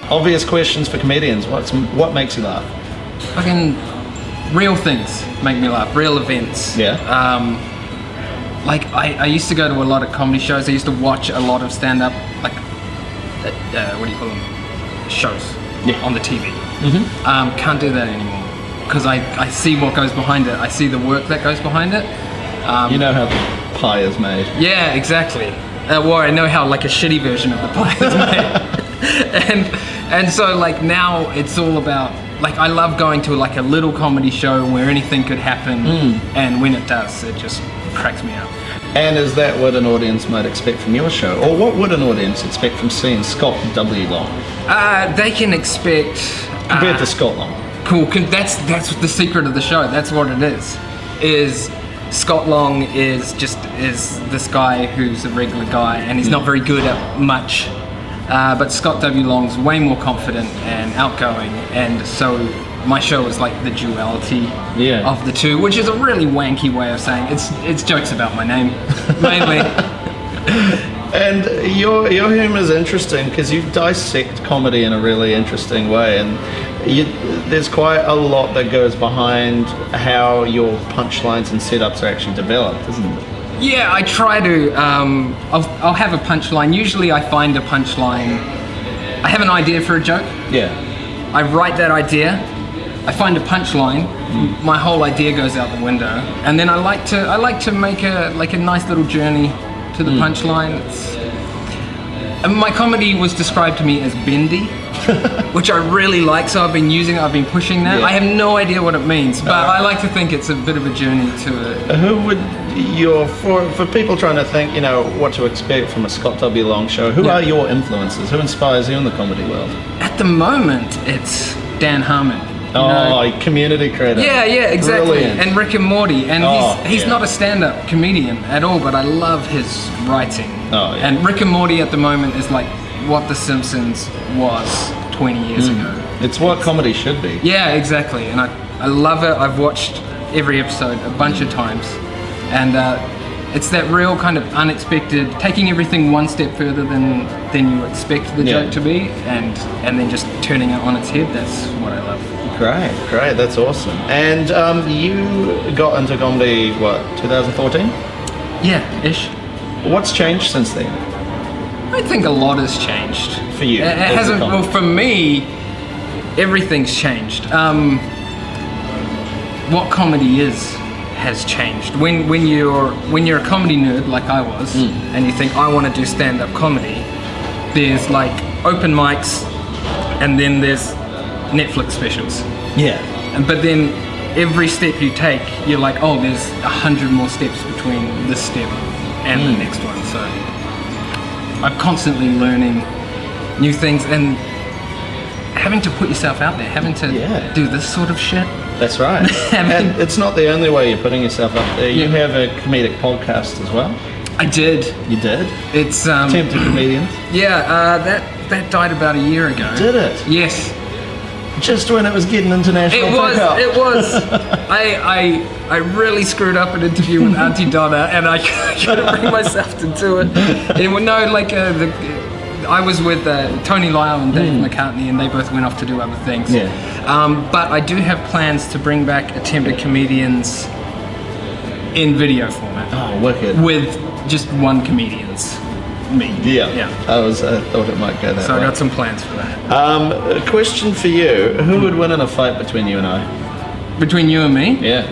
Obvious questions for comedians. What makes you laugh? Fucking real things make me laugh. Real events. Yeah. Like I used to go to a lot of comedy shows. I used to watch a lot of stand-up, like what do you call them? Shows on the TV. Can't do that anymore because I see what goes behind it. I see the work that goes behind it. You know how the pie is made. Yeah, exactly. Or I know how like a shitty version of the pie is made. and so like now it's all about, like, I love going to like a little comedy show where anything could happen, and when it does, it just cracks me up. And is that what an audience might expect from your show? Or what would an audience expect from seeing Scott W. Long? They can expect... Compared to Scott Long. Cool, that's the secret of the show. That's what it is Scott Long is this guy who's a regular guy, and he's not very good at much. But Scott W. Long's way more confident and outgoing, and so my show is like the duality of the two, which is a really wanky way of saying it's jokes about my name, mainly. And your humour is interesting because you dissect comedy in a really interesting way, and there's quite a lot that goes behind how your punchlines and setups are actually developed, isn't it? Yeah, I try to. I'll have a punchline. Usually I find a punchline. I have an idea for a joke. Yeah. I write that idea. I find a punchline. My whole idea goes out the window, and then I like to make a nice little journey to the punchline. And my comedy was described to me as bendy, which I really like. So I've been pushing that. Yeah. I have no idea what it means, but I like to think it's a bit of a journey to it. Who would for people trying to think, what to expect from a Scott W. Long show? Who are your influences? Who inspires you in the comedy world? At the moment, it's Dan Harmon. Community creator. Yeah, exactly. Brilliant. And Rick and Morty. And he's not a stand-up comedian at all, but I love his writing. Oh, yeah. And Rick and Morty at the moment is like what The Simpsons was 20 years ago. It's what comedy should be. Yeah, exactly. And I love it. I've watched every episode a bunch of times. And it's that real kind of unexpected, taking everything one step further than you expect the joke to be, and then just turning it on its head. That's what I love. Great, that's awesome. And you got into comedy, 2014? Yeah, ish. What's changed since then? I think a lot has changed. For you? It hasn't, well, for me, everything's changed. What comedy has changed. When you're a comedy nerd like I was, and you think I want to do stand-up comedy, there's like open mics, and then there's Netflix specials. Yeah. But then every step you take, you're like, oh, there's 100 more steps between this step and the next one. So I'm constantly learning new things and having to put yourself out there, having to do this sort of shit. That's right. And it's not the only way you're putting yourself up there. You have a comedic podcast as well. I did. You did? It's Tempted Comedians. Yeah, that died about a year ago. Did it? Yes. Just when it was getting international. It was. I really screwed up an interview with Auntie Donna, and I couldn't bring myself to do it. I was with Tony Lyle and Dave McCartney, and they both went off to do other things. Yeah. But I do have plans to bring back Attempted Comedians in video format. Oh, wicked. With just one comedian's me. Yeah. Yeah. I thought it might go that way. So I got some plans for that. A question for you. Who would win in a fight between you and I? Between you and me? Yeah.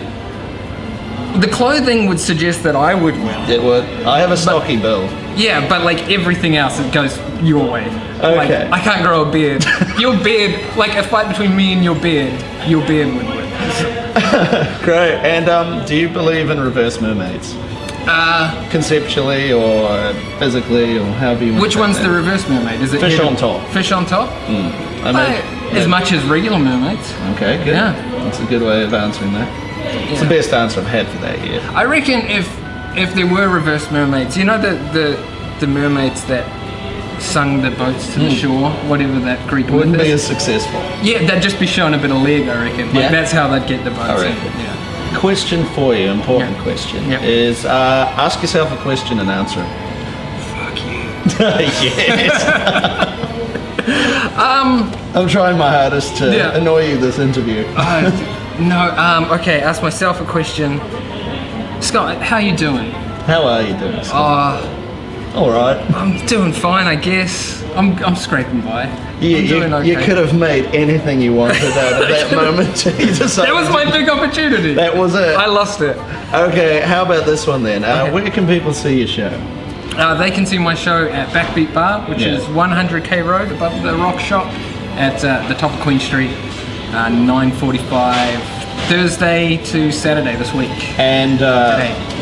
The clothing would suggest that I would win. It would. I have a stocky build. Yeah, but like everything else, it goes your way. Okay. Like, I can't grow a beard. Your beard, like a fight between me and your beard would win. Great. And do you believe in reverse mermaids? Conceptually or physically or however you want Which to one's that. the reverse mermaid? Is it Fish on top. Fish on top? As much as regular mermaids. Okay, good. Yeah. That's a good way of answering that. It's the best answer I've had for that year. I reckon if there were reverse mermaids, you know the mermaids that sung the boats to the shore, whatever that Greek myth Wouldn't be is. as successful. Yeah, they'd just be showing a bit of leg, I reckon. Like that's how they'd get the boats. I reckon. Yeah. Question for you, important question, is ask yourself a question and answer it. Fuck you. Yes. I'm trying my hardest to Yeah. annoy you this interview. No. Okay. Ask myself a question. Scott, how you doing? How are you doing, Scott? All right. I'm doing fine, I guess. I'm scraping by. I'm doing okay. You could have made anything you wanted out of that moment. You decided That was my big opportunity. That was it. I lost it. Okay, how about this one then? Okay. Where can people see your show? They can see my show at Backbeat Bar, which is 100K Road above the Rock Shop at the top of Queen Street, 9:45 Thursday to Saturday this week. And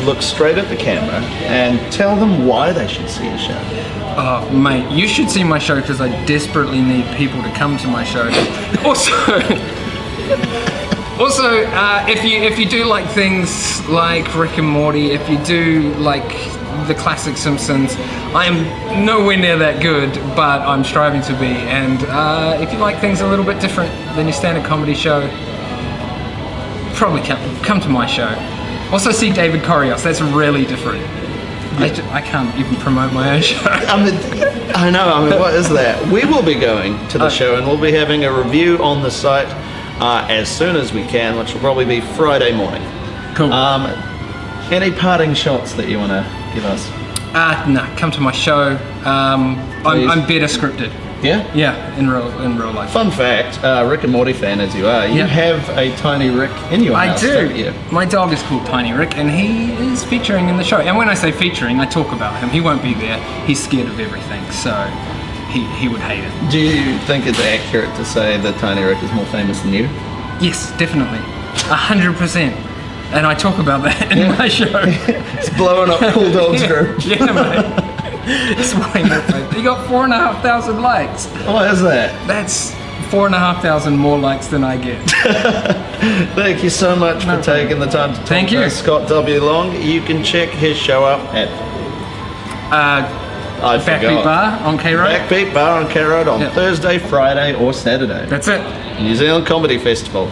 look straight at the camera and tell them why they should see your show. Oh, mate, you should see my show because I desperately need people to come to my show. Also, if you do like things like Rick and Morty, if you do like the classic Simpsons, I am nowhere near that good, but I'm striving to be. And if you like things a little bit different than your standard comedy show, probably come to my show. Also see David Corrios, that's really different. I can't even promote my own show. I know, what is that? We will be going to the show and we'll be having a review on the site as soon as we can, which will probably be Friday morning. Cool. Any parting shots that you want to give us? No, come to my show. I'm better scripted. Yeah? Yeah, in real life. Fun fact, Rick and Morty fan as you are, you have a Tiny Rick in your house, don't you? My dog is called Tiny Rick and he is featuring in the show. And when I say featuring, I talk about him. He won't be there. He's scared of everything, so he would hate it. Do you think it's accurate to say that Tiny Rick is more famous than you? Yes, definitely. 100%. And I talk about that in my show. It's blowing up Cool Dogs Group. Yeah, mate. It's way more famous. He got 4,500 likes. What is that? That's 4,500 more likes than I get. Thank you so much for taking the time to talk to Scott W. Long. You can check his show up at Backbeat Bar on K Road. Backbeat Bar on K Road on Thursday, Friday or Saturday. That's it. New Zealand Comedy Festival.